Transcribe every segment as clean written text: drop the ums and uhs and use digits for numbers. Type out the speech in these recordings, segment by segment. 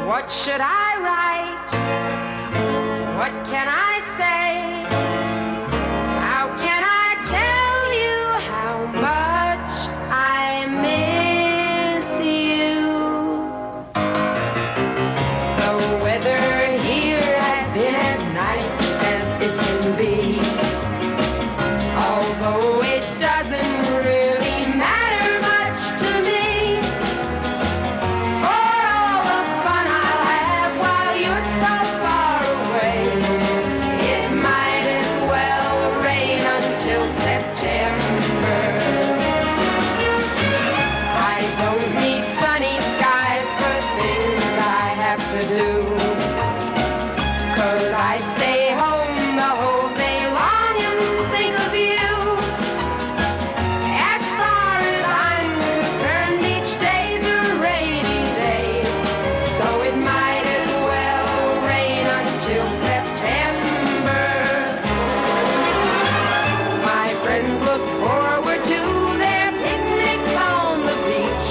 What should I write? What can I say? How can I tell you how much I miss you? The weather here has been as nice as it can be, although it doesn't really matter much to me. For all the fun I'll have while you're so far away, it might as well rain until September. I don't need sunny skies for things I have to do, 'cause I stay home the whole day long and think of you. As far as I'm concerned, each day's a rainy day, so it might as well rain until September. My friends look forward to their picnics on the beach.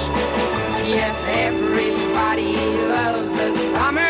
Yes, everybody loves the summer